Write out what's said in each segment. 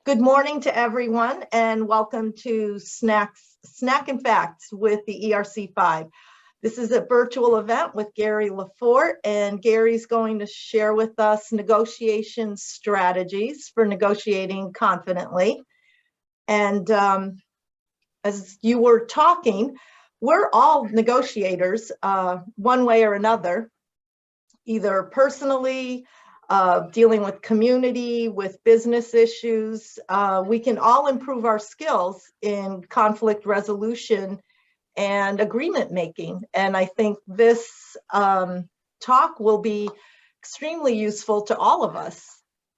Good morning to everyone, and welcome to Snack and Facts with the ERC5. This is a virtual event with Gary LeFort, and Gary's going to share with us negotiation strategies for negotiating confidently. And as you were talking, we're all negotiators one way or another, either personally, dealing with community, with business issues. We can all improve our skills in conflict resolution and agreement making. And I think this talk will be extremely useful to all of us.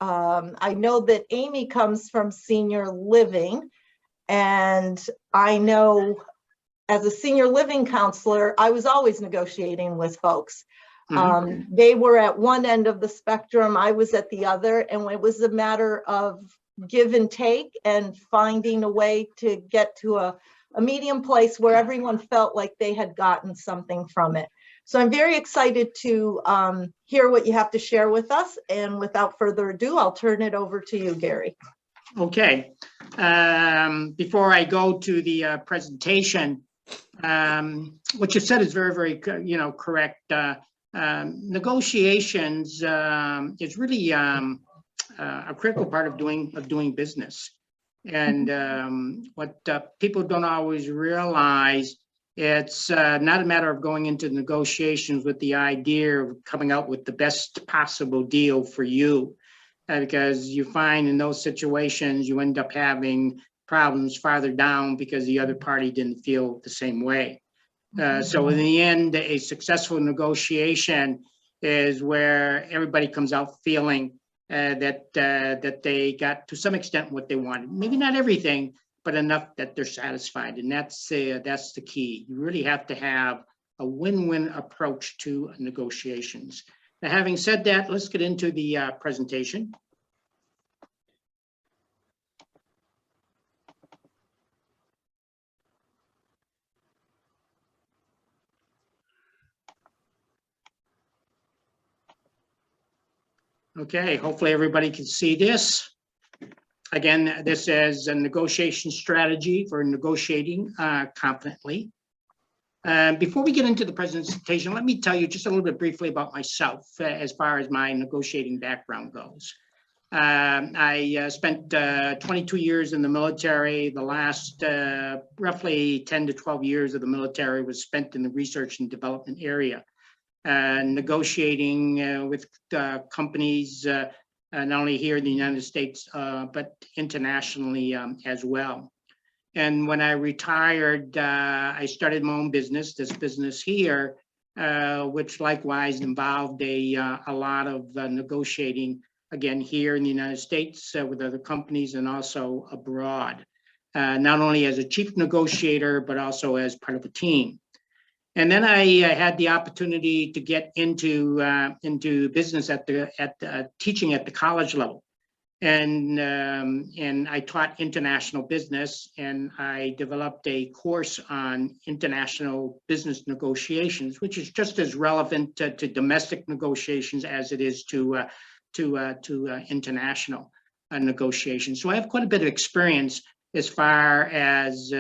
I know that Amy comes from senior living, and I know as a senior living counselor, I was always negotiating with folks. They were at one end of the spectrum, I was at the other, and it was a matter of give and take and finding a way to get to a medium place where everyone felt like they had gotten something from it. So I'm very excited to hear what you have to share with us, and without further ado, I'll turn it over to you, Gary. Okay, before I go to the presentation, what you said is very, correct. Negotiations is really a critical part of doing business, and what people don't always realize, it's not a matter of going into negotiations with the idea of coming out with the best possible deal for you, because you find in those situations you end up having problems farther down because the other party didn't feel the same way. So in the end, a successful negotiation is where everybody comes out feeling that they got to some extent what they wanted. Maybe not everything, but enough that they're satisfied. And that's the key. You really have to have a win-win approach to negotiations. Now, having said that, let's get into the presentation. Okay, hopefully everybody can see this. Again, this is a negotiation strategy for negotiating confidently. Before we get into the presentation, let me tell you just a little bit briefly about myself as far as my negotiating background goes. I spent 22 years in the military. The last roughly 10 to 12 years of the military was spent in the research and development area. Negotiating with companies, not only here in the United States, but internationally as well. And when I retired, I started my own business, this business here, which likewise involved a lot of negotiating, again, here in the United States with other companies and also abroad, not only as a chief negotiator, but also as part of a team. And then I had the opportunity to get into business at teaching at the college level, and I taught international business, and I developed a course on international business negotiations, which is just as relevant to domestic negotiations as it is to international negotiations. So I have quite a bit of experience as far as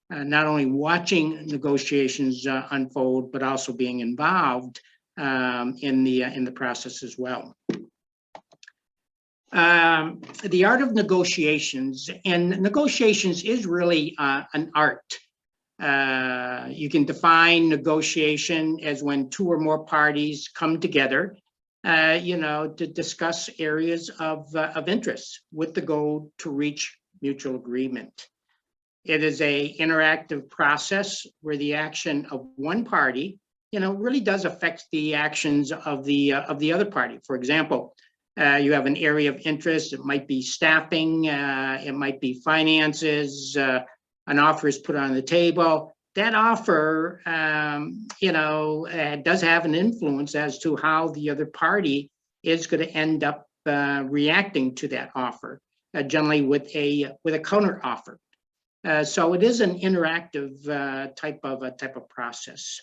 not only watching negotiations unfold, but also being involved in the process as well. The art of negotiations, and negotiations is really an art. You can define negotiation as when two or more parties come together, to discuss areas of interest with the goal to reach mutual agreement. It is an interactive process where the action of one party, really does affect the actions of the other party. For example, you have an area of interest. It might be staffing, it might be finances. An offer is put on the table. That offer, does have an influence as to how the other party is going to end up reacting to that offer, generally with a counter offer. So it is an interactive type of process,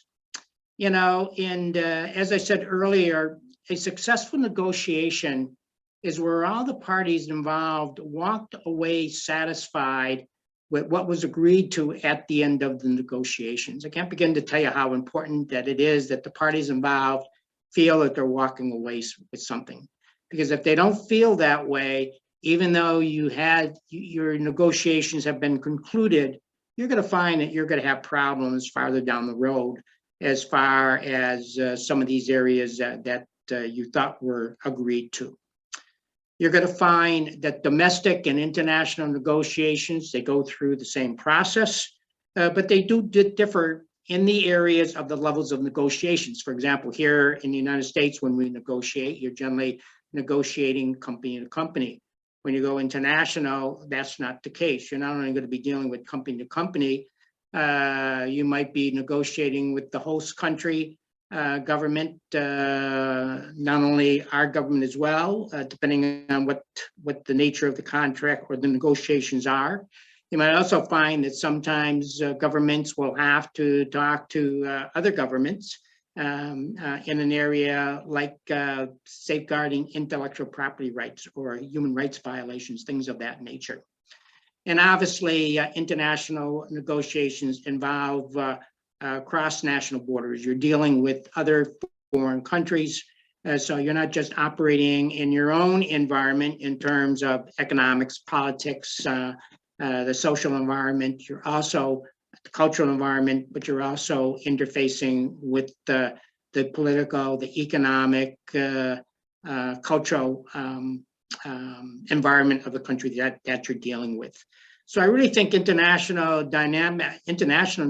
and as I said earlier, a successful negotiation is where all the parties involved walked away satisfied with what was agreed to at the end of the negotiations. I can't begin to tell you how important that it is that the parties involved feel that they're walking away with something. Because if they don't feel that way, even though your negotiations have been concluded, you're going to find that you're going to have problems farther down the road as far as some of these areas that you thought were agreed to. You're going to find that domestic and international negotiations, they go through the same process, but they do differ in the areas of the levels of negotiations. For example, here in the United States, when we negotiate, you're generally negotiating company to company. When you go international, that's not the case. You're not only going to be dealing with company to company, you might be negotiating with the host country government, not only our government as well, depending on what the nature of the contract or the negotiations are. You might also find that sometimes governments will have to talk to other governments in an area like safeguarding intellectual property rights or human rights violations, things of that nature. And obviously, international negotiations involve cross-national borders. You're dealing with other foreign countries, so you're not just operating in your own environment in terms of economics, politics, the social environment. You're also the cultural environment, but you're also interfacing with the political, the economic, cultural environment of the country that you're dealing with. So I really think international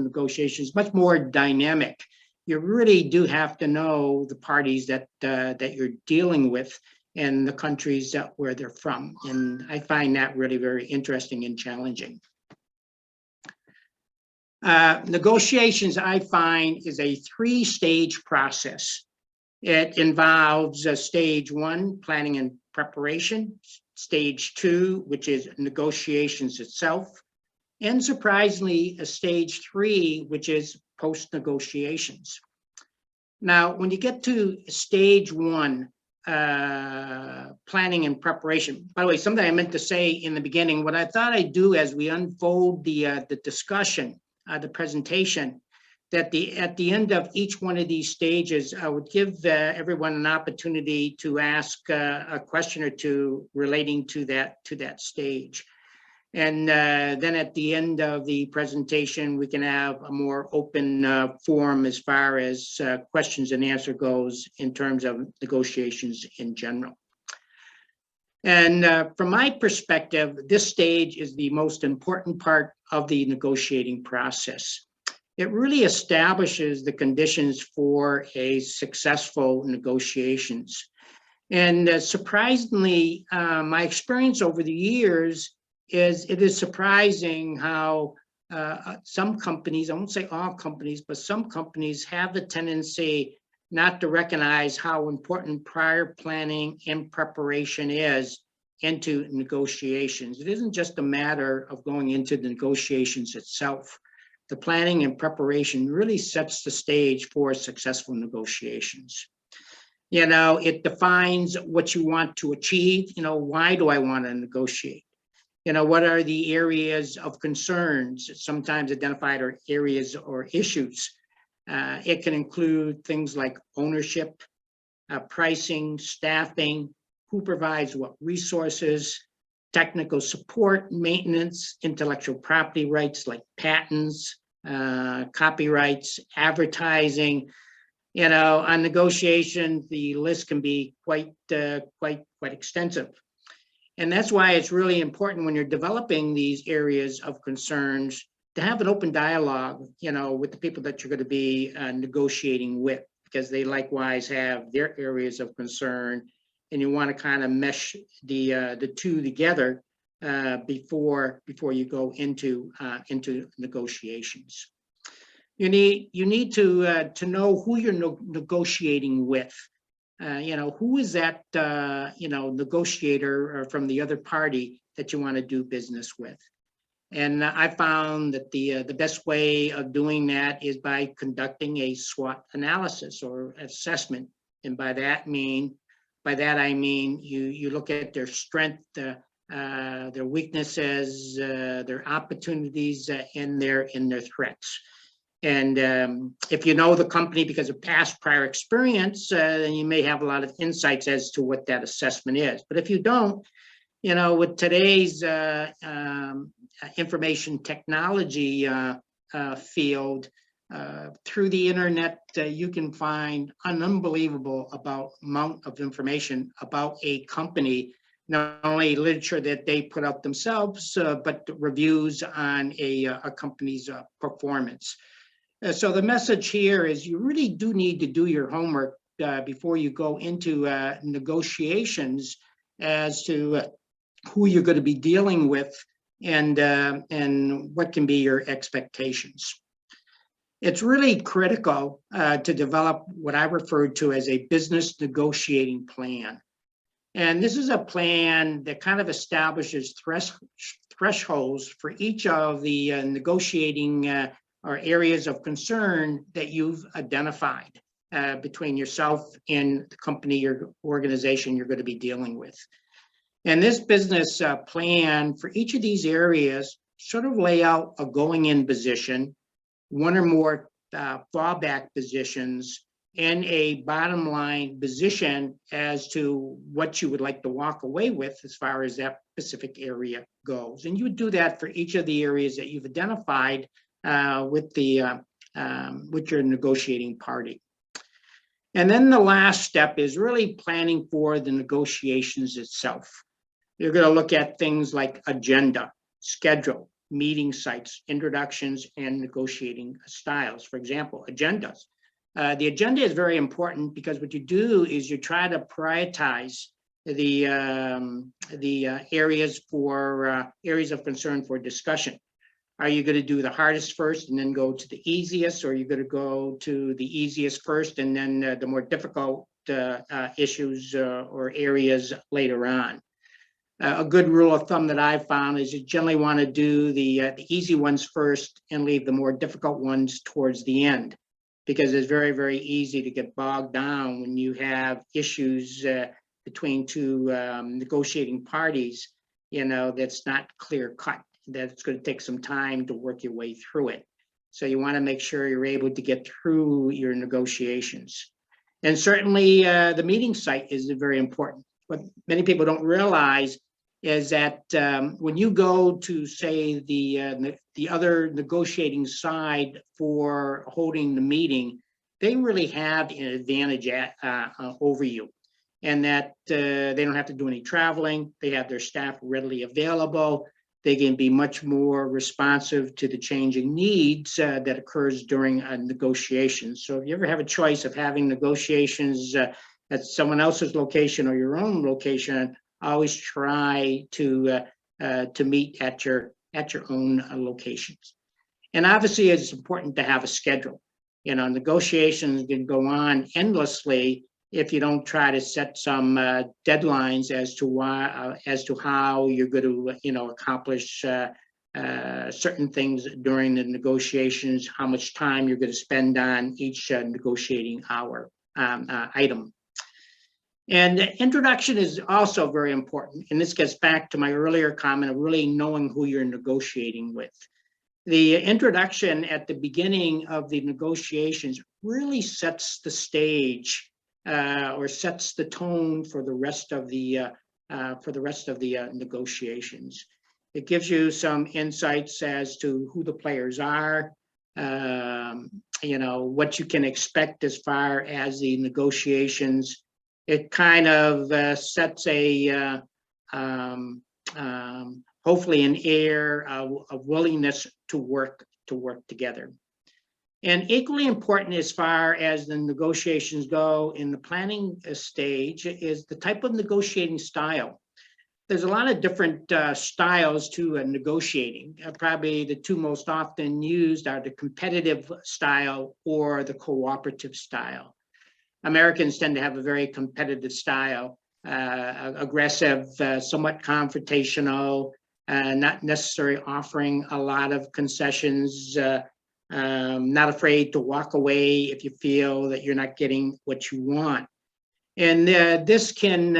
negotiations much more dynamic. You really do have to know the parties that you're dealing with and the countries where they're from. And I find that really very interesting and challenging. Negotiations, I find, is a three-stage process. It involves stage one, planning and preparation, stage two, which is negotiations itself, and surprisingly, a stage three, which is post-negotiations. Now, when you get to stage one, planning and preparation, by the way, something I meant to say in the beginning, what I thought I'd do as we unfold the discussion, the presentation, that at the end of each one of these stages, I would give everyone an opportunity to ask a question or two relating to that stage. And then at the end of the presentation, we can have a more open forum as far as questions and answer goes in terms of negotiations in general. And from my perspective, this stage is the most important part of the negotiating process. It really establishes the conditions for a successful negotiations. And surprisingly, my experience over the years is it is surprising how some companies, I won't say all companies, but some companies have the tendency not to recognize how important prior planning and preparation is into negotiations. It isn't just a matter of going into the negotiations itself. The planning and preparation really sets the stage for successful negotiations. You know, it defines what you want to achieve. You know, why do I want to negotiate? You know, what are the areas of concerns, sometimes identified or areas or issues? It can include things like ownership, pricing, staffing, who provides what resources, technical support, maintenance, intellectual property rights like patents, copyrights, advertising. You know, on negotiations, the list can be quite extensive. And that's why it's really important when you're developing these areas of concerns to have an open dialogue, you know, with the people that you're going to be negotiating with, because they likewise have their areas of concern, and you want to kind of mesh the two together before you go into negotiations. You need to know who you're negotiating with. You know, who is that negotiator from the other party that you want to do business with. And I found that the best way of doing that is by conducting a SWOT analysis or assessment. And by that mean, By that, I mean, you look at their strength, their weaknesses, their opportunities, and their threats. And if you know the company because of past prior experience, then you may have a lot of insights as to what that assessment is. But if you don't, with today's information technology field, through the internet, you can find an unbelievable amount of information about a company, not only literature that they put out themselves, but reviews on a company's performance. So the message here is you really do need to do your homework before you go into negotiations as to who you're going to be dealing with and what can be your expectations. It's really critical to develop what I refer to as a business negotiating plan. And this is a plan that kind of establishes thresholds for each of the negotiating or areas of concern that you've identified between yourself and the company or organization you're going to be dealing with. And this business plan for each of these areas sort of lay out a going-in position, one or more fallback positions, and a bottom line position as to what you would like to walk away with as far as that specific area goes. And you would do that for each of the areas that you've identified with your negotiating party. And then the last step is really planning for the negotiations itself. You're going to look at things like agenda, schedule, meeting sites, introductions, and negotiating styles. For example, agendas. The agenda is very important because what you do is you try to prioritize the areas of concern for discussion. Are you going to do the hardest first and then go to the easiest, or are you going to go to the easiest first and then the more difficult issues or areas later on? A good rule of thumb that I've found is you generally want to do the easy ones first and leave the more difficult ones towards the end, because it's very, very easy to get bogged down when you have issues between two negotiating parties, that's not clear cut, that it's going to take some time to work your way through it. So you want to make sure you're able to get through your negotiations. And certainly the meeting site is very important. What many people don't realize is that when you go to, say, the other negotiating side for holding the meeting, they really have an advantage over you, and that they don't have to do any traveling. They have their staff readily available. They can be much more responsive to the changing needs that occurs during negotiations. So if you ever have a choice of having negotiations at someone else's location or your own location, always try to meet at your own locations. And obviously, it's important to have a schedule. Negotiations can go on endlessly if you don't try to set some deadlines as to how you're going to accomplish certain things during the negotiations, how much time you're going to spend on each negotiating item. And the introduction is also very important. And this gets back to my earlier comment of really knowing who you're negotiating with. The introduction at the beginning of the negotiations really sets the stage or sets the tone for the rest of the negotiations. It gives you some insights as to who the players are, what you can expect as far as the negotiations. It kind of sets a hopefully an air of willingness to work together. And equally important as far as the negotiations go in the planning stage is the type of negotiating style. There's a lot of different styles to negotiating. Probably the two most often used are the competitive style or the cooperative style. Americans tend to have a very competitive style, aggressive, somewhat confrontational, not necessarily offering a lot of concessions, not afraid to walk away if you feel that you're not getting what you want. And this can,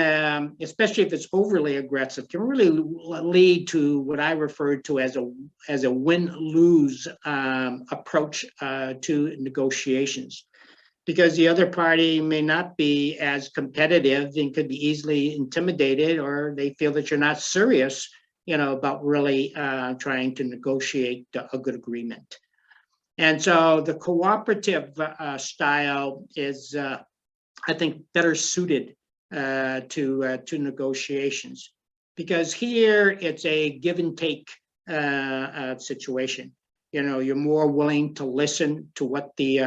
especially if it's overly aggressive, can really lead to what I refer to as a win-lose approach to negotiations, because the other party may not be as competitive and could be easily intimidated, or they feel that you're not serious, about really trying to negotiate a good agreement. And so the cooperative style is, I think, better suited to negotiations, because here it's a give and take situation. You're more willing to listen to what the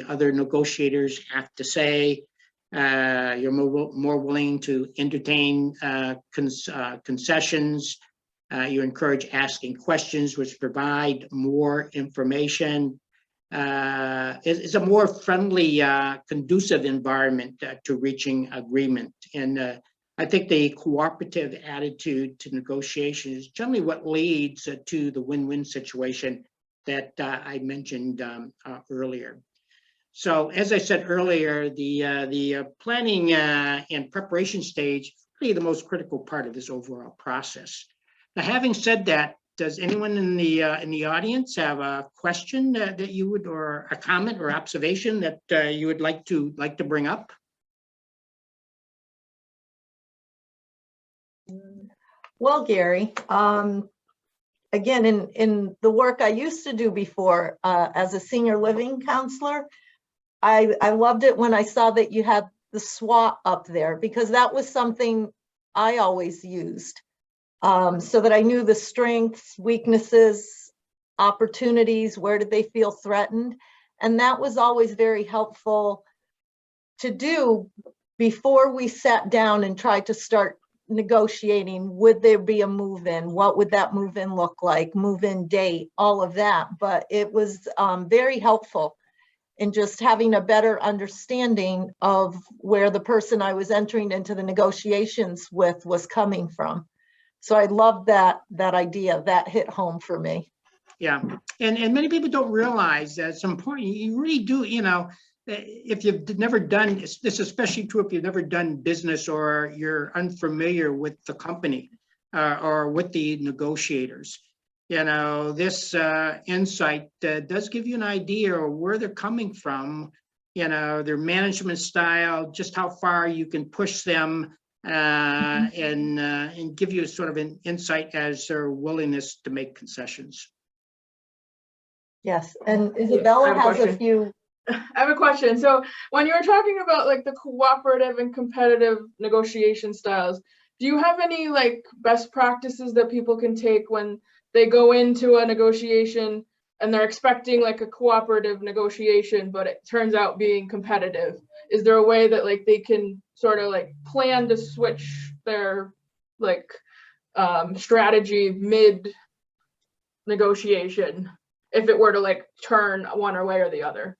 other negotiators have to say. You're more willing to entertain concessions. You encourage asking questions, which provide more information. It's a more friendly, conducive environment to reaching agreement. And I think the cooperative attitude to negotiation is generally what leads to the win-win situation that I mentioned earlier. So as I said earlier, the planning and preparation stage is really the most critical part of this overall process. Now, having said that, does anyone in the audience have a question that you would, or a comment or observation that you would like to bring up? Well, Gary, again, in the work I used to do before as a senior living counselor, I loved it when I saw that you had the SWOT up there, because that was something I always used. So that I knew the strengths, weaknesses, opportunities, where did they feel threatened? And that was always very helpful to do before we sat down and tried to start negotiating. Would there be a move-in? What would that move-in look like? Move-in date, all of that. But it was very helpful in just having a better understanding of where the person I was entering into the negotiations with was coming from. So I love that idea. That hit home for me. Yeah, and many people don't realize that it's important. You really do, if you've never done this, especially true if you've never done business or you're unfamiliar with the company or with the negotiators. This insight does give you an idea of where they're coming from, their management style, just how far you can push them, and give you sort of an insight as their willingness to make concessions. Yes, and Isabella has a few. I have a question. So when you were talking about like the cooperative and competitive negotiation styles, do you have any like best practices that people can take when they go into a negotiation and they're expecting like a cooperative negotiation, but it turns out being competitive? Is there a way that like they can sort of like plan to switch their like strategy mid negotiation if it were to like turn one way or the other?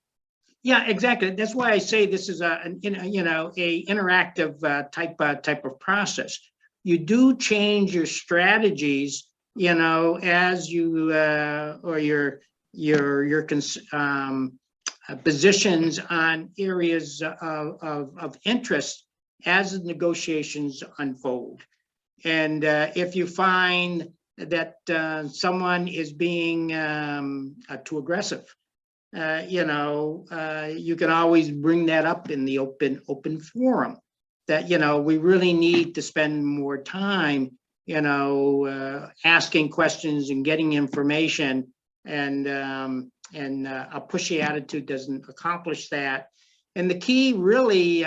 Yeah, exactly. That's why I say this is an interactive type of process. You do change your strategies, as you or your positions on areas of interest as the negotiations unfold. And if you find that someone is being too aggressive, you can always bring that up in the open forum, that we really need to spend more time asking questions and getting information, and a pushy attitude doesn't accomplish that. And the key really,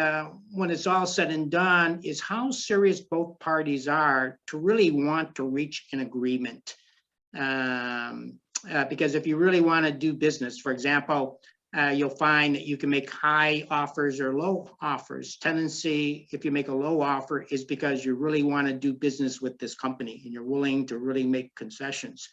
when it's all said and done, is how serious both parties are to really want to reach an agreement. Because if you really want to do business, for example, you'll find that you can make high offers or low offers. Tendency, if you make a low offer, is because you really want to do business with this company and you're willing to really make concessions.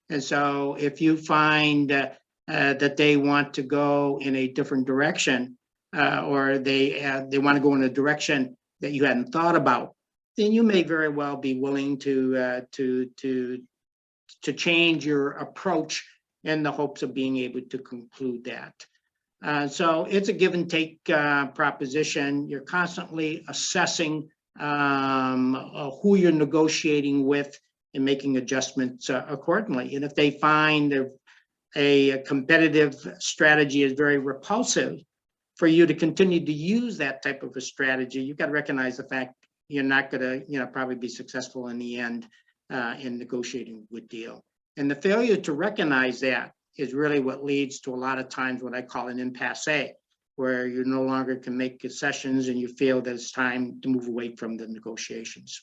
And so if you find that they want to go in a different direction, or they want to go in a direction that you hadn't thought about, then you may very well be willing to change your approach in the hopes of being able to conclude that. So it's a give and take proposition. You're constantly assessing who you're negotiating with and making adjustments accordingly. And if they find a competitive strategy is very repulsive, for you to continue to use that type of a strategy, you've got to recognize the fact you're not going to, probably be successful in the end in negotiating a good deal. And the failure to recognize that is really what leads to a lot of times what I call an impasse, where you no longer can make concessions and you feel that it's time to move away from the negotiations.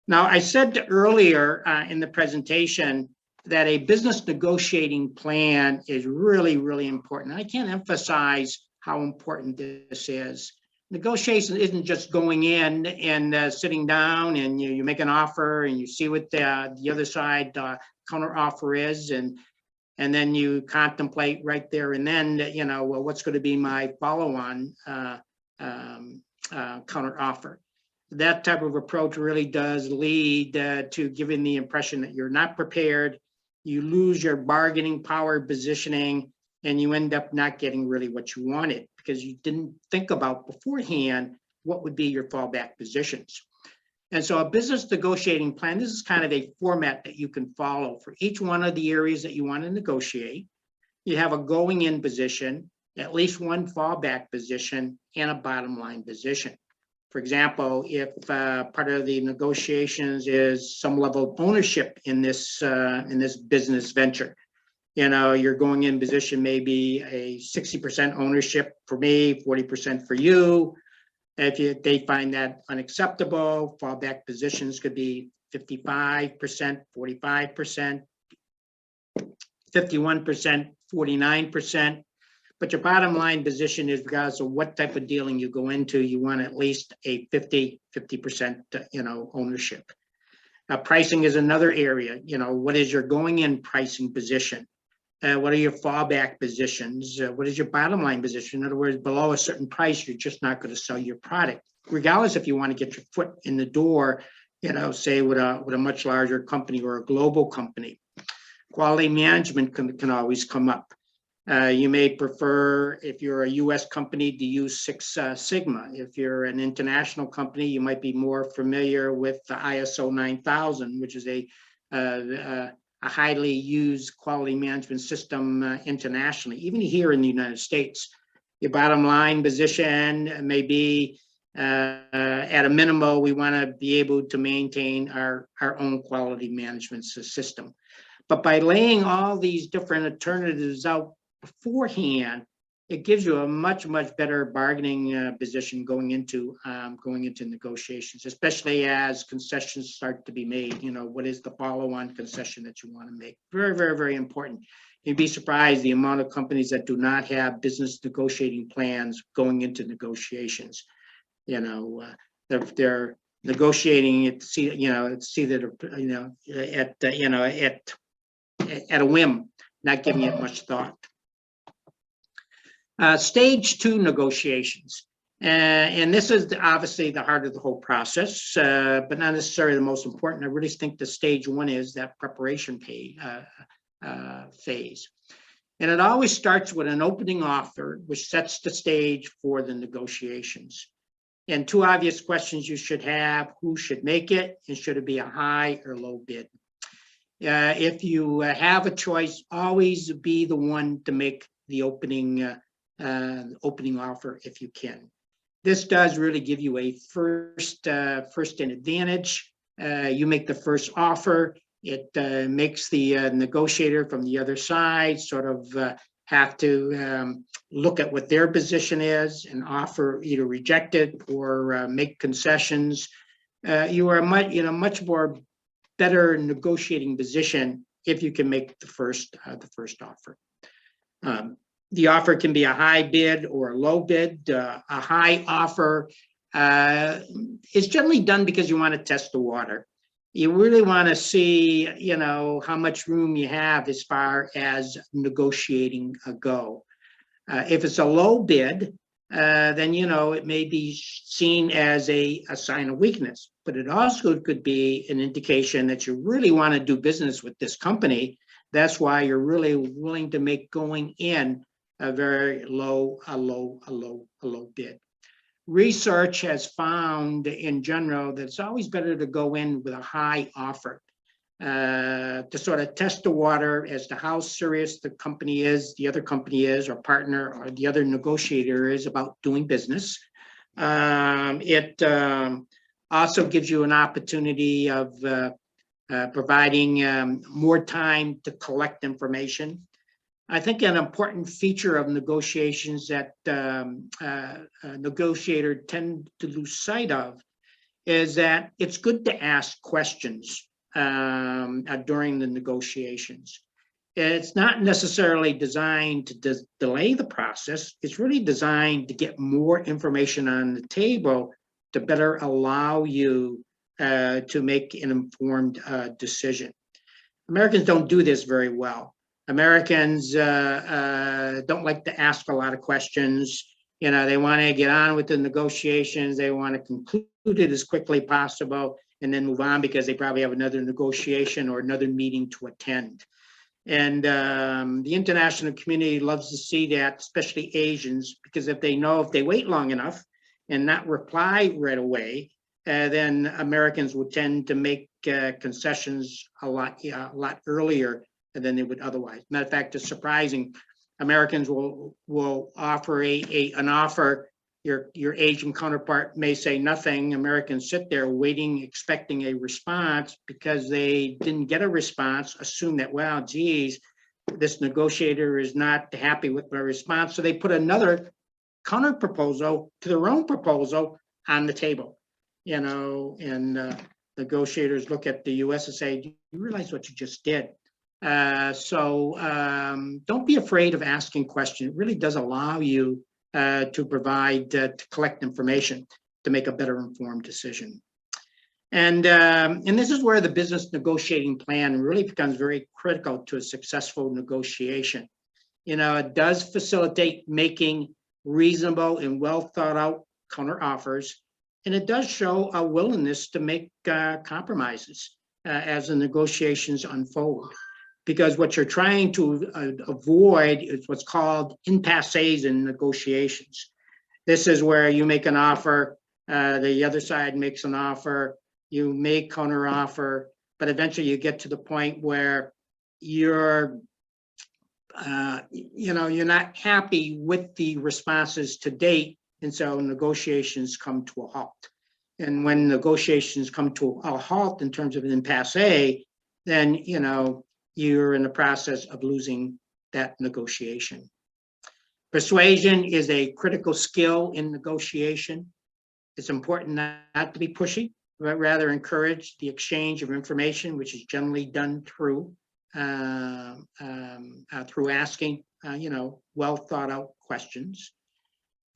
Now, I said earlier in the presentation that a business negotiating plan is really, really important. I can't emphasize how important this is. Negotiation isn't just going in and sitting down and you make an offer and you see what the other side counter offer is, and then you contemplate right there and then, well, what's going to be my follow-on counter offer. That type of approach really does lead to giving the impression that you're not prepared. You lose your bargaining power positioning, and you end up not getting really what you wanted because you didn't think about beforehand what would be your fallback positions. And so a business negotiating plan, this is kind of a format that you can follow for each one of the areas that you want to negotiate. You have a going in position, at least one fallback position, and a bottom line position. For example, if part of the negotiations is some level of ownership in this business venture, your going in position may be a 60% ownership for me, 40% for you. If they find that unacceptable, fallback positions could be 55%, 45%, 51%, 49%. But your bottom line position is, regardless of what type of dealing you go into, you want at least a 50% ownership. Pricing is another area. What is your going in pricing position? What are your fallback positions? What is your bottom line position? In other words, below a certain price, you're just not going to sell your product, regardless if you want to get your foot in the door, say with a much larger company or a global company. Quality management can always come up. You may prefer, if you're a US company, to use Six Sigma. If you're an international company, you might be more familiar with the ISO 9000, which is a highly used quality management system internationally, even here in the United States. Your bottom line position may be, at a minimum, we want to be able to maintain our own quality management system. But by laying all these different alternatives out beforehand, it gives you a much better bargaining position going into negotiations, especially as concessions start to be made. What is the follow-on concession that you want to make? Very important. You'd be surprised the amount of companies that do not have business negotiating plans going into negotiations. They're negotiating at a whim, not giving it much thought. Stage 2 negotiations. And this is obviously the heart of the whole process, but not necessarily the most important. I really think the stage 1 is that preparation phase. And it always starts with an opening offer, which sets the stage for the negotiations. And 2 obvious questions you should have: who should make it, and should it be a high or low bid? If you have a choice, always be the one to make the opening offer if you can. This does really give you a first in advantage. You make the first offer. It makes the negotiator from the other side sort of have to look at what their position is and offer, either reject it or make concessions. You are much more better negotiating position if you can make the first offer. The offer can be a high bid or a low bid. A high offer is generally done because you want to test the water. You really want to see, how much room you have as far as negotiating go. If it's a low bid, then, it may be seen as a sign of weakness, but it also could be an indication that you really want to do business with this company, That's why you're really willing to make going in a very low bid. Research has found in general that it's always better to go in with a high offer to sort of test the water as to how serious the company is, the other company is, or partner, or the other negotiator is about doing business. It also gives you an opportunity of providing more time to collect information. I think an important feature of negotiations that negotiators tend to lose sight of is that it's good to ask questions during the negotiations. It's not necessarily designed to delay the process. It's really designed to get more information on the table to better allow you to make an informed decision. Americans don't do this very well. Americans don't like to ask a lot of questions. You know, they want to get on with the negotiations. They want to conclude it as quickly as possible and then move on because they probably have another negotiation or another meeting to attend. And the international community loves to see that, especially Asians, because if they know if they wait long enough and not reply right away, then Americans would tend to make concessions a lot earlier than they would otherwise. Matter of fact, it's surprising. Americans will offer an offer. Your Asian counterpart may say nothing. Americans sit there waiting, expecting a response because they didn't get a response, assume that, well, geez, this negotiator is not happy with my response. So they put another counter proposal to their own proposal on the table, you know, and negotiators look at the US and say, do you realize what you just did? So don't be afraid of asking questions. It really does allow you to provide, to collect information to make a better informed decision. And this is where the business negotiating plan really becomes very critical to a successful negotiation. You know, it does facilitate making reasonable and well thought out counter offers, and it does show a willingness to make compromises as the negotiations unfold. Because what you're trying to avoid is what's called impasses in negotiations. This is where you make an offer, the other side makes an offer, you make counter offer, but eventually you get to the point where you're not happy with the responses to date, and so negotiations come to a halt. And when negotiations come to a halt in terms of an impasse, then you're in the process of losing that negotiation. Persuasion is a critical skill in negotiation. It's important not to be pushy, but rather encourage the exchange of information, which is generally done through asking, well thought out questions.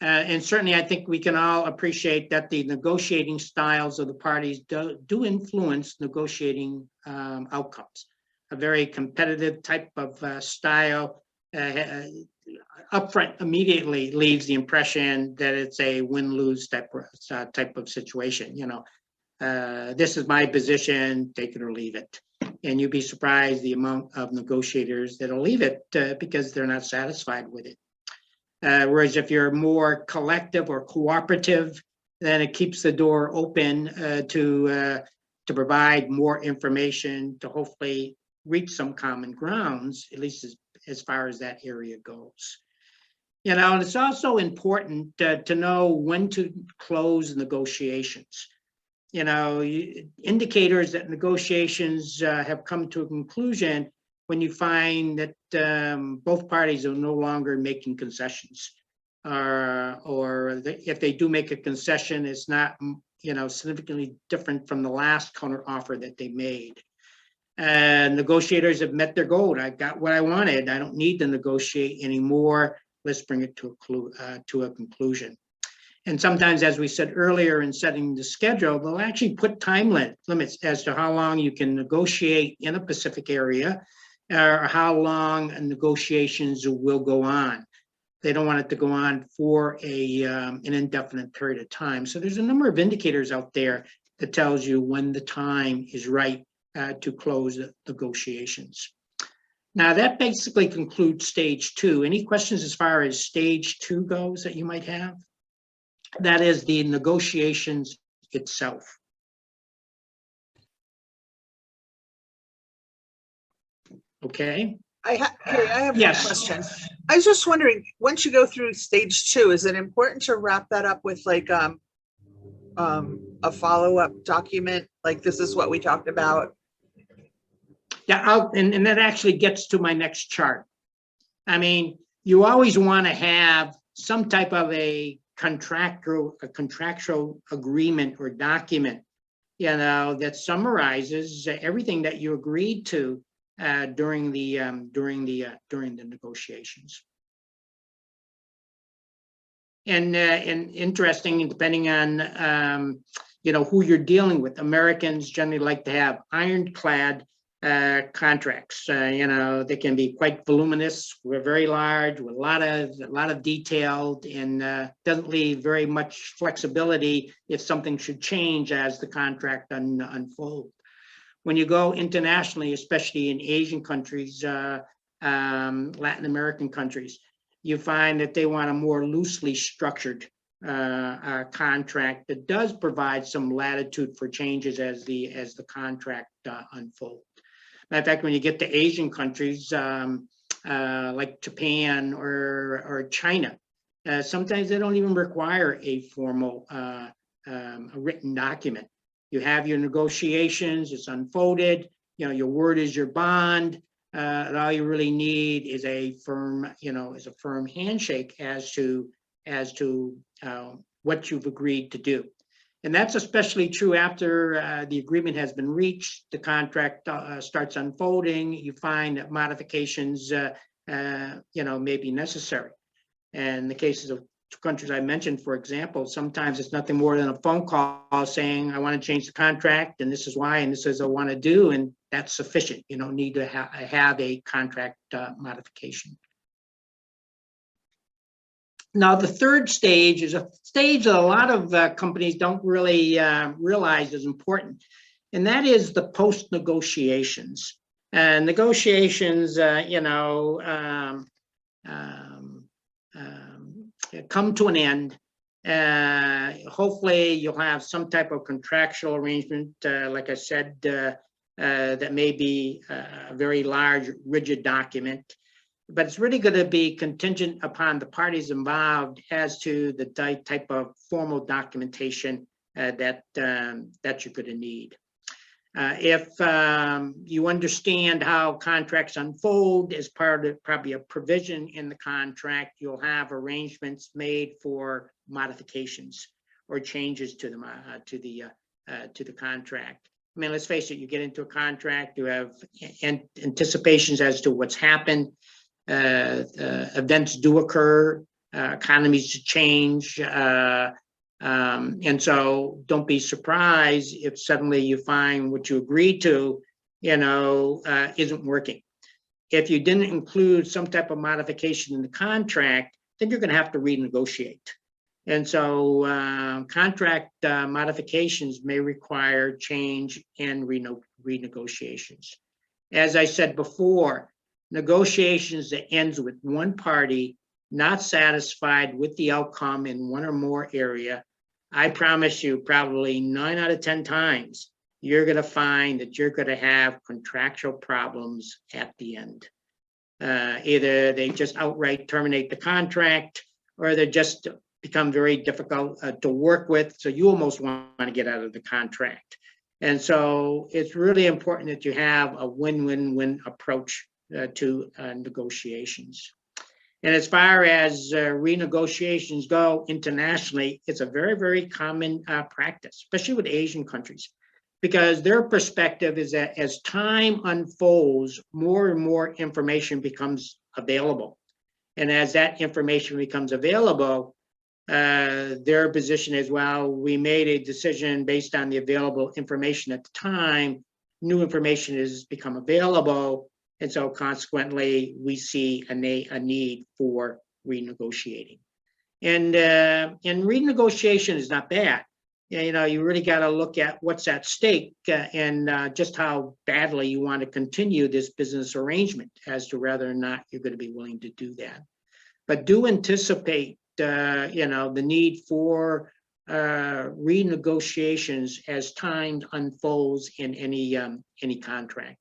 And certainly, I think we can all appreciate that the negotiating styles of the parties do influence negotiating outcomes. A very competitive type of style upfront immediately leaves the impression that it's a win-lose type of situation. This is my position, take it or leave it. And you'd be surprised the amount of negotiators that'll leave it because they're not satisfied with it. Whereas if you're more collective or cooperative, then it keeps the door open to provide more information to hopefully reach some common grounds, at least as far as that area goes. And it's also important to know when to close negotiations. Indicators that negotiations have come to a conclusion when you find that both parties are no longer making concessions, or if they do make a concession, it's not significantly different from the last counter offer that they made. Negotiators have met their goal. I got what I wanted. I don't need to negotiate anymore. Let's bring it to a conclusion. And sometimes, as we said earlier in setting the schedule, they'll actually put time limits as to how long you can negotiate in a specific area, or how long negotiations will go on. They don't want it to go on for an indefinite period of time. So there's a number of indicators out there that tells you when the time is right to close the negotiations. Now that basically concludes stage 2. Any questions as far as stage 2 goes that you might have? That is the negotiations itself. Okay. Carrie, I have Yes. one question. I was just wondering, once you go through stage 2, is it important to wrap that up with like a follow-up document? Like, this is what we talked about. Yeah, and that actually gets to my next chart. I mean, you always want to have some type of a contractual agreement or document, you know, that summarizes everything that you agreed to during the negotiations. And interesting, depending on you know, who you're dealing with. Americans generally like to have ironclad contracts. You know, they can be quite voluminous, we're very large, with a lot of detail, and doesn't leave very much flexibility if something should change as the contract unfolds. When you go internationally, especially in Asian countries, Latin American countries, you find that they want a more loosely structured contract that does provide some latitude for changes as the contract unfolds. Matter of fact, when you get to Asian countries like Japan or China, sometimes they don't even require a formal a written document. You have your negotiations, it's unfolded, you know, your word is your bond, and all you really need is a firm, you know, is a firm handshake as to what you've agreed to do. And that's especially true after the agreement has been reached, the contract starts unfolding, you find that modifications, you know, may be necessary. And in the cases of countries I mentioned, for example, sometimes it's nothing more than a phone call saying, I want to change the contract, and this is why, and this is what I want to do, and that's sufficient. You don't need to have a contract modification. Now, the third stage is a stage that a lot of companies don't really realize is important, and that is the post-negotiations. Negotiations, you know, come to an end. Hopefully, you'll have some type of contractual arrangement, like I said, that may be a very large, rigid document. But it's really going to be contingent upon the parties involved as to the type of formal documentation that you're going to need. If you understand how contracts unfold as part of probably a provision in the contract, you'll have arrangements made for modifications or changes to the contract. I mean, let's face it, you get into a contract, you have anticipations as to what's happened. Events do occur, economies change, and so don't be surprised if suddenly you find what you agreed to, you know, isn't working. If you didn't include some type of modification in the contract, then you're going to have to renegotiate. And so contract modifications may require change and renegotiations. As I said before, negotiations that ends with one party not satisfied with the outcome in one or more area, I promise you probably 9 out of 10 times, you're going to find that you're going to have contractual problems at the end. Either they just outright terminate the contract, or they just become very difficult to work with. So you almost want to get out of the contract. And so it's really important that you have a win-win-win approach to negotiations. And as far as renegotiations go internationally, it's a very, very common practice, especially with Asian countries, because their perspective is that as time unfolds, more and more information becomes available. And as that information becomes available, their position is, well, we made a decision based on the available information at the time. New information has become available. And so consequently, we see a need for renegotiating. And renegotiation is not bad. you know, you really got to look at what's at stake and just how badly you want to continue this business arrangement as to whether or not you're going to be willing to do that. But do anticipate, you know, the need for renegotiations as time unfolds in any contract,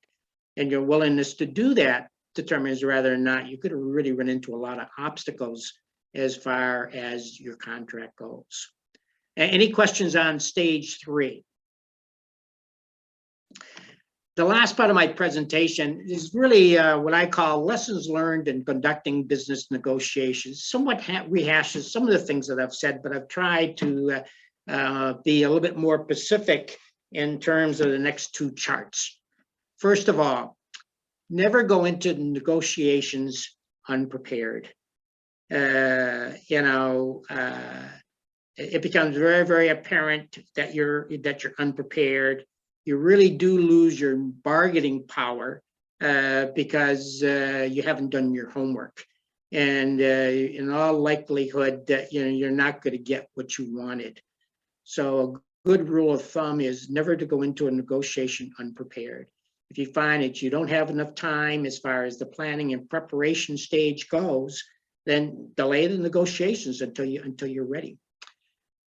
and your willingness to do that determines whether or not you could really run into a lot of obstacles as far as your contract goes. Any questions on stage 3? The last part of my presentation is really what I call lessons learned in conducting business negotiations. Somewhat rehashes some of the things that I've said, but I've tried to be a little bit more specific in terms of the next 2 charts. First of all, never go into negotiations unprepared. You know, it becomes very, very apparent that you're unprepared. You really do lose your bargaining power because you haven't done your homework, and in all likelihood, that you're not going to get what you wanted. So a good rule of thumb is never to go into a negotiation unprepared. If you find that you don't have enough time as far as the planning and preparation stage goes, then delay the negotiations until you're ready.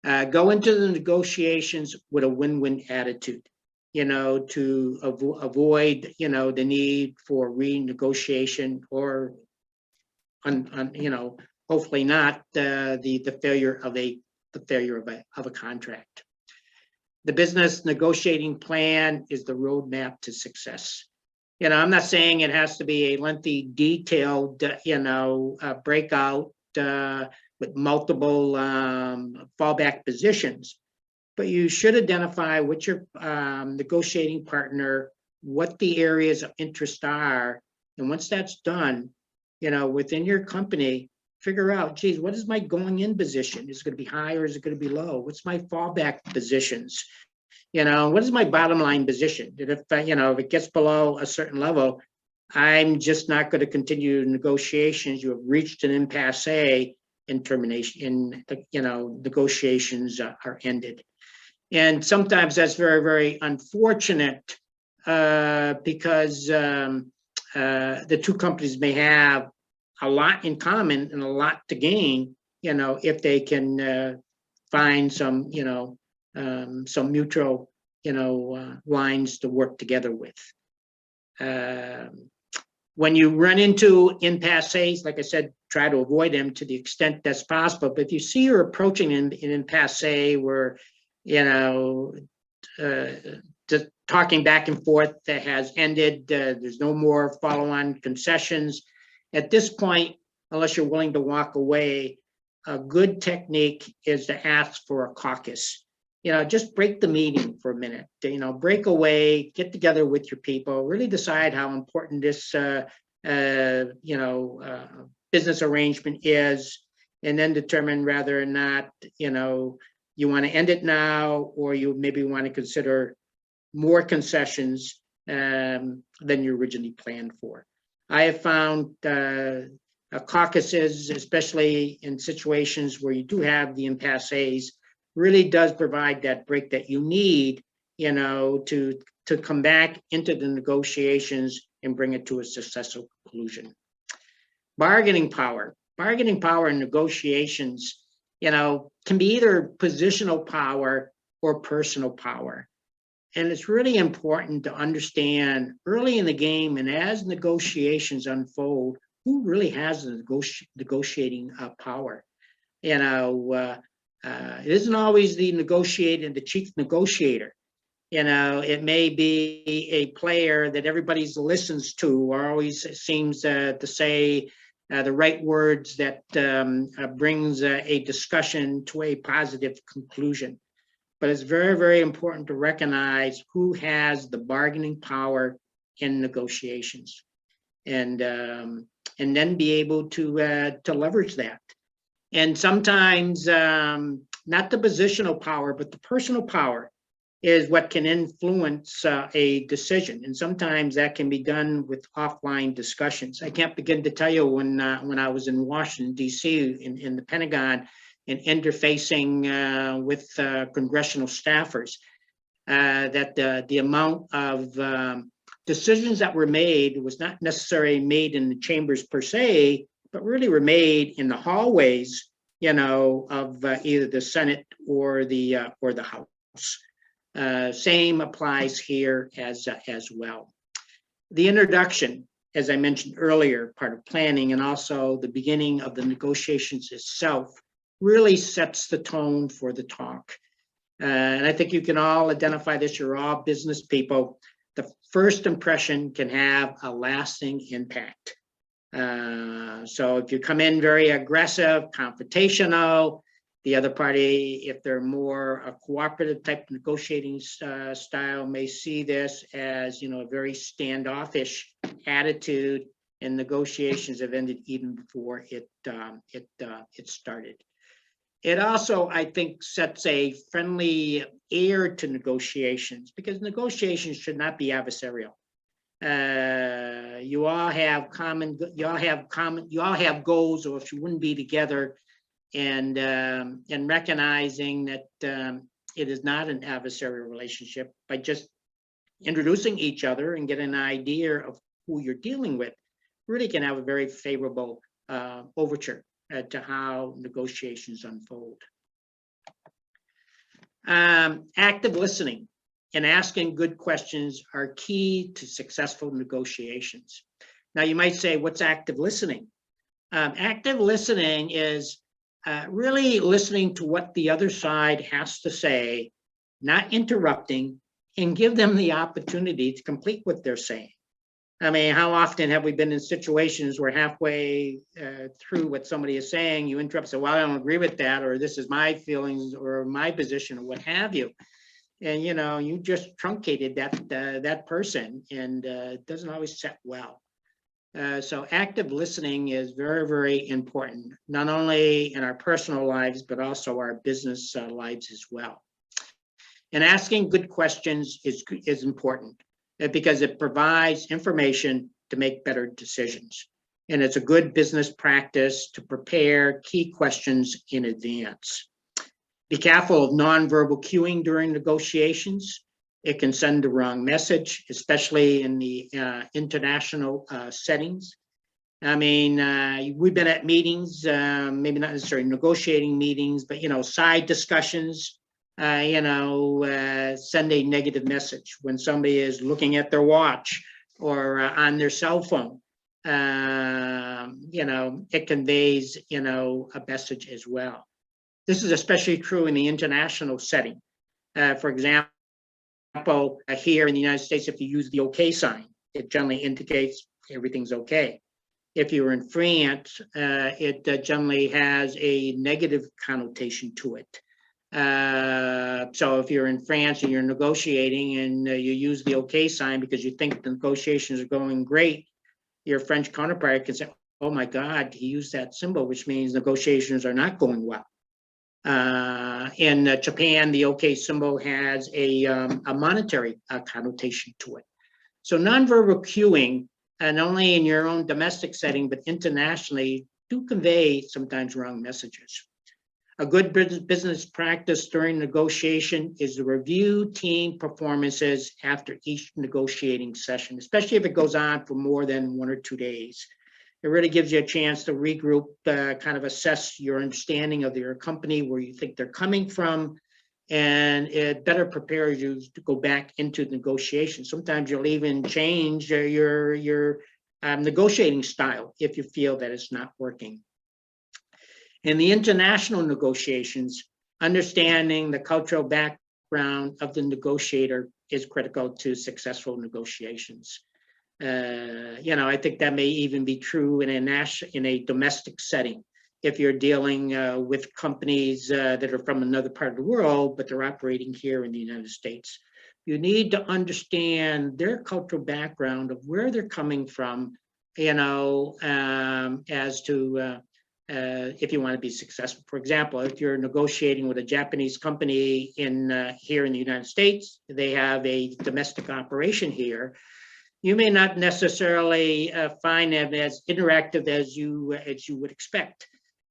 Go into the negotiations with a win-win attitude, you know, to avoid, you know, the need for renegotiation or, you know, hopefully not the failure of a contract. The business negotiating plan is the roadmap to success. You know, I'm not saying it has to be a lengthy, detailed, you know, breakout with multiple fallback positions, but you should identify with your negotiating partner what the areas of interest are, and once that's done, you know, within your company, figure out, geez, what is my going in position? Is it going to be high or is it going to be low? What's my fallback positions? You know, what is my bottom line position? That if you know, if it gets below a certain level, I'm just not going to continue negotiations. You have reached an impasse in termination. You know, negotiations are ended, and sometimes that's very, very unfortunate because the 2 companies may have a lot in common and a lot to gain, you know, if they can find some, you know, some mutual, you know, lines to work together with. When you run into impasses, like I said, try to avoid them to the extent that's possible. But if you see you're approaching an impasse where, you know, just talking back and forth that has ended, there's no more follow-on concessions. At this point, unless you're willing to walk away, a good technique is to ask for a caucus. You know, just break the meeting for a minute, you know, break away, get together with your people, really decide how important this, you know, business arrangement is, and then determine whether or not, you know, you want to end it now, or you maybe want to consider more concessions than you originally planned for. I have found caucuses, especially in situations where you do have the impasses, really does provide that break that you need, you know, to come back into the negotiations and bring it to a successful conclusion. Bargaining power in negotiations, you know, can be either positional power or personal power. And it's really important to understand early in the game and as negotiations unfold, who really has the negotiating power. You know, it isn't always the chief negotiator. You know, it may be a player that everybody listens to or always seems to say the right words that brings a discussion to a positive conclusion. But it's very, very important to recognize who has the bargaining power in negotiations, and then be able to leverage that. And sometimes not the positional power, but the personal power is what can influence a decision. And sometimes that can be done with offline discussions. I can't begin to tell you when I was in Washington, D.C. in the Pentagon, and interfacing with congressional staffers, that the amount of decisions that were made was not necessarily made in the chambers per se, but really were made in the hallways, of either the Senate or the House. Same applies here as well. The introduction, as I mentioned earlier, part of planning, and also the beginning of the negotiations itself, really sets the tone for the talk. And I think you can all identify this. You're all business people. The first impression can have a lasting impact. So if you come in very aggressive, confrontational, the other party, if they're more a cooperative type negotiating style, may see this as, a very standoffish attitude, and negotiations have ended even before it started. It also, I think, sets a friendly air to negotiations, because negotiations should not be adversarial. You all have goals, or if you wouldn't be together, and recognizing that it is not an adversarial relationship, by just introducing each other and getting an idea of who you're dealing with, really can have a very favorable overture to how negotiations unfold. Active listening and asking good questions are key to successful negotiations. Now, you might say, what's active listening? Active listening is really listening to what the other side has to say, not interrupting, and give them the opportunity to complete what they're saying. I mean, how often have we been in situations where halfway through what somebody is saying, you interrupt, say, well, I don't agree with that, or this is my feelings or my position, or what have you. And, you just truncated that person, and it doesn't always set well. So active listening is very, very important, not only in our personal lives, but also our business lives as well. And asking good questions is important, because it provides information to make better decisions. And it's a good business practice to prepare key questions in advance. Be careful of nonverbal cueing during negotiations. It can send the wrong message, especially in the international settings. I mean, we've been at meetings, maybe not necessarily negotiating meetings, but, side discussions, send a negative message when somebody is looking at their watch or on their cell phone. It conveys, a message as well. This is especially true in the international setting. For example, here in the United States, if you use the OK sign, it generally indicates everything's okay. If you're in France, it generally has a negative connotation to it. So if you're in France and you're negotiating and you use the OK sign because you think the negotiations are going great, your French counterpart can say, oh my God, he used that symbol, which means negotiations are not going well. In Japan, the OK symbol has a monetary connotation to it. So nonverbal cueing, not only in your own domestic setting, but internationally, do convey sometimes wrong messages. A good business practice during negotiation is to review team performances after each negotiating session, especially if it goes on for more than 1 or 2 days. It really gives you a chance to regroup, kind of assess your understanding of your company, where you think they're coming from, and it better prepares you to go back into negotiation. Sometimes you'll even change your negotiating style if you feel that it's not working. In the international negotiations, understanding the cultural background of the negotiator is critical to successful negotiations. I think that may even be true in a domestic setting. If you're dealing with companies that are from another part of the world, but they're operating here in the United States, you need to understand their cultural background of where they're coming from, as to if you want to be successful. For example, if you're negotiating with a Japanese company here in the United States, they have a domestic operation here. You may not necessarily find them as interactive as you would expect.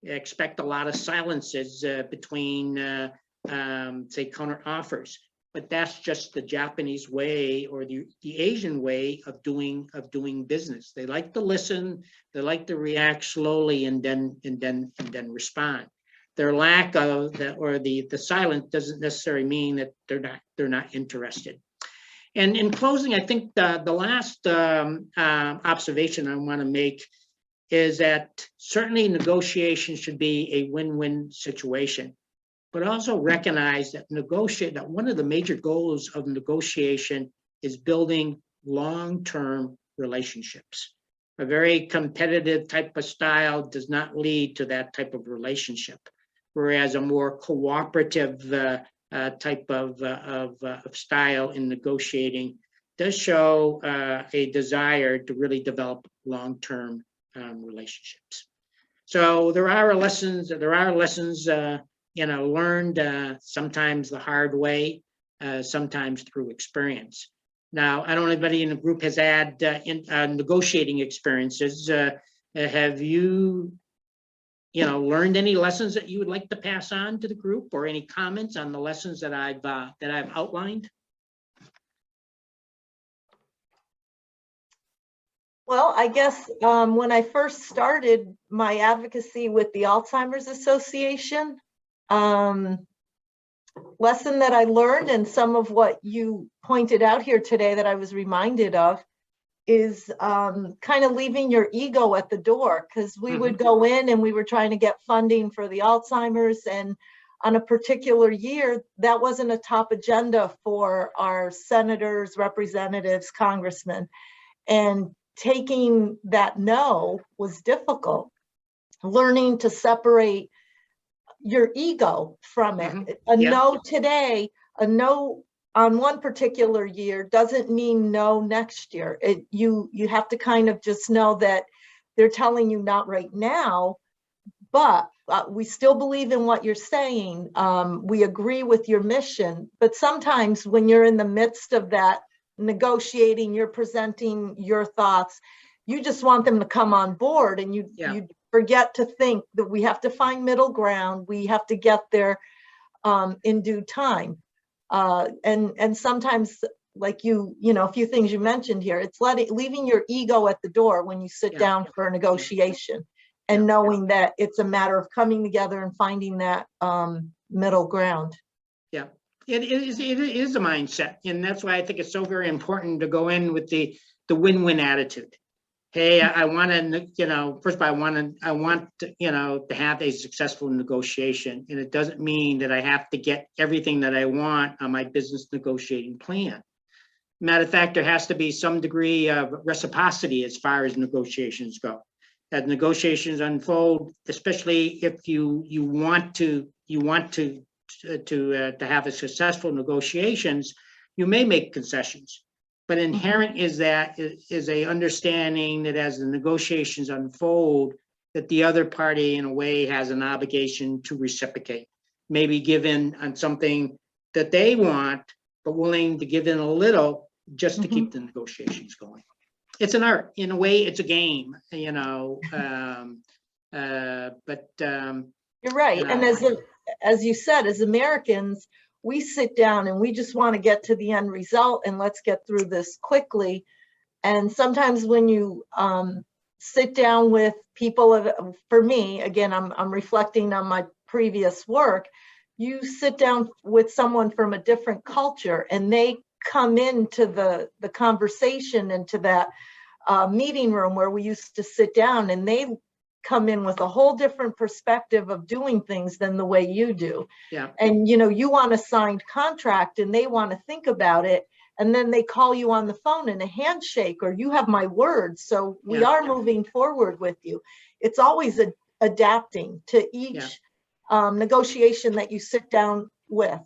expect a lot of silences between, say, counter offers. But that's just the Japanese way or the Asian way of doing business. They like to listen, they like to react slowly and then respond. Their lack of the silence doesn't necessarily mean that they're not interested. And in closing, I think the last observation I want to make is that certainly negotiation should be a win-win situation, but also recognize that that one of the major goals of negotiation is building long-term relationships. A very competitive type of style does not lead to that type of relationship, whereas a more cooperative type of style in negotiating does show a desire to really develop long-term relationships. So there are lessons learned sometimes the hard way, sometimes through experience. Now, I don't know if anybody in the group has had negotiating experiences. Have you learned any lessons that you would like to pass on to the group, or any comments on the lessons that I've outlined? Well, I guess when I first started my advocacy with the Alzheimer's Association, lesson that I learned, and some of what you pointed out here today that I was reminded of, is kind of leaving your ego at the door, because we would go in and we were trying to get funding for the Alzheimer's, and on a particular year, that wasn't a top agenda for our senators, representatives, congressmen. And taking that no was difficult. Learning to separate your ego from it. No today, a no on one particular year doesn't mean no next year. You have to kind of just know that they're telling you not right now, but we still believe in what you're saying. We agree with your mission, but sometimes when you're in the midst of that negotiating, you're presenting your thoughts, you just want them to come on board, and you forget to think that we have to find middle ground. We have to get there in due time. And sometimes, like a few things you mentioned here, it's leaving your ego at the door when you sit down for a negotiation, and knowing that it's a matter of coming together and finding that middle ground. Yeah. It is a mindset, and that's why I think it's so very important to go in with the win-win attitude. Hey, I want to, first of all, I want to have a successful negotiation, and it doesn't mean that I have to get everything that I want on my business negotiating plan. Matter of fact, there has to be some degree of reciprocity as far as negotiations go. As negotiations unfold, especially if you want to have a successful negotiations, you may make concessions. But inherent is a understanding that as the negotiations unfold, that the other party in a way has an obligation to reciprocate, maybe give in on something that they want, but willing to give in a little just to keep the negotiations going. It's an art, in a way, it's a game, but you're right. And as you said, as Americans, we sit down and we just want to get to the end result, and let's get through this quickly. And sometimes when you sit down with people, for me, again, I'm reflecting on my previous work, you sit down with someone from a different culture, and they come into the conversation, into that meeting room where we used to sit down, and they come in with a whole different perspective of doing things than the way you do. Yeah. And you want a signed contract, and they want to think about it, and then they call you on the phone in a handshake, or you have my word, so we are moving forward with you. It's always adapting to each negotiation that you sit down with.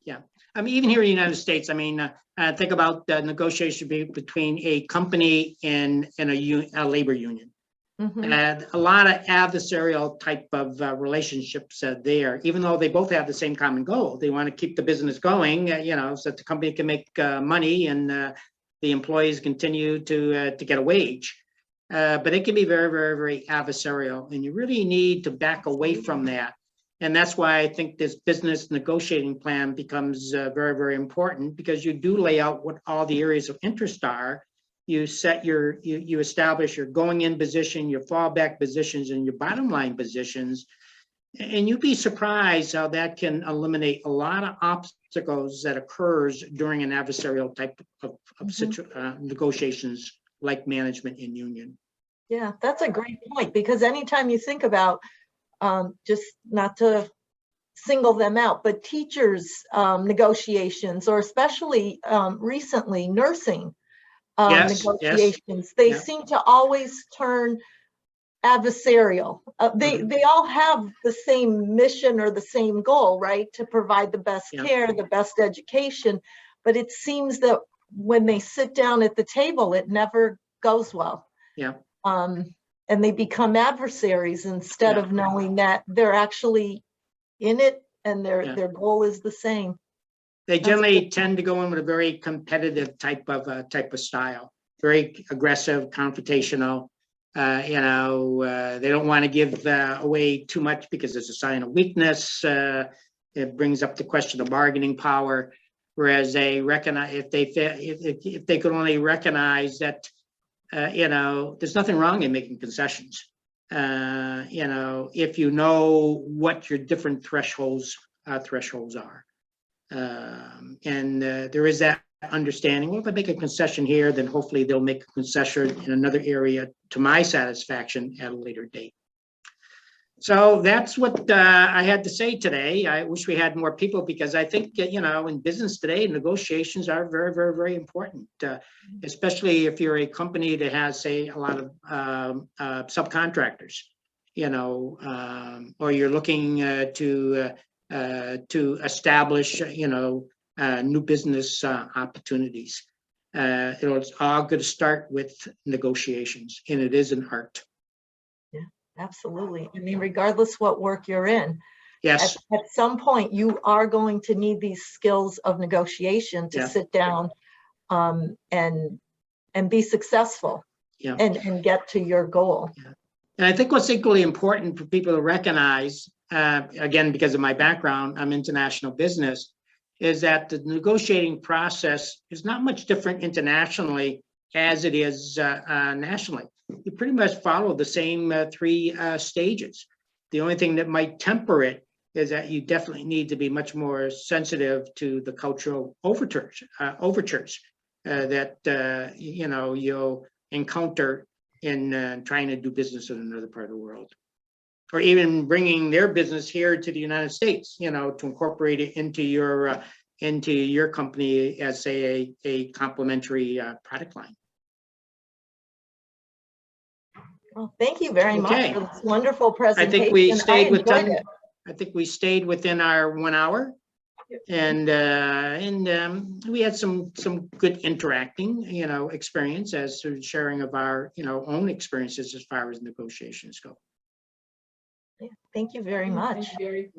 Yeah. I mean, even here in the United States, I mean, think about the negotiation between a company and a labor union. And a lot of adversarial type of relationships there, even though they both have the same common goal. They want to keep the business going, so that the company can make money and the employees continue to get a wage. but it can be very, very, very adversarial, and you really need to back away from that. And that's why I think this business negotiating plan becomes very, very important, because you do lay out what all the areas of interest are. You set you establish your going in position, your fallback positions, and your bottom line positions. And you'd be surprised how that can eliminate a lot of obstacles that occurs during an adversarial type of negotiations, like management in union. Yeah, that's a great point, because anytime you think about, just not to single them out, but teachers negotiations, or especially recently nursing Yes, negotiations, they yeah. seem to always turn adversarial. They all have the same mission or the same goal, right? To provide the best Yeah. care, the best education. But it seems that when they sit down at the table, it never goes well. Yeah. And they become adversaries instead Yeah. of knowing that they're actually in it and their goal is the same. They generally tend to go in with a very competitive type of style, very aggressive, confrontational. They don't want to give away too much because it's a sign of weakness. It brings up the question of bargaining power. Whereas they recognize, if they could only recognize that, there's nothing wrong in making concessions. If you know what your different thresholds are. And there is that understanding. Well, if I make a concession here, then hopefully they'll make a concession in another area to my satisfaction at a later date. So that's what I had to say today. I wish we had more people, because I think, in business today, negotiations are very, very, very important, especially if you're a company that has, say, a lot of subcontractors, or you're looking to establish, new business opportunities. It's all going to start with negotiations, and it is an art. Absolutely. I mean, regardless what work you're in, Yes. at some point you are going to need these skills of negotiation to sit down and be successful and get to your goal. And I think what's equally important for people to recognize, again, because of my background, I'm international business, is that the negotiating process is not much different internationally as it is nationally. You pretty much follow the same three stages. The only thing that might temper it is that you definitely need to be much more sensitive to the cultural overtures that you'll encounter in trying to do business in another part of the world, or even bringing their business here to the United States, to incorporate it into your company as, say, a complementary product line. Well, thank you very much for this wonderful I presentation. think we stayed within our 1 hour, and we had some good interacting, experience as to sharing of our, own experiences as far as negotiations go. Thank you very much. Okay.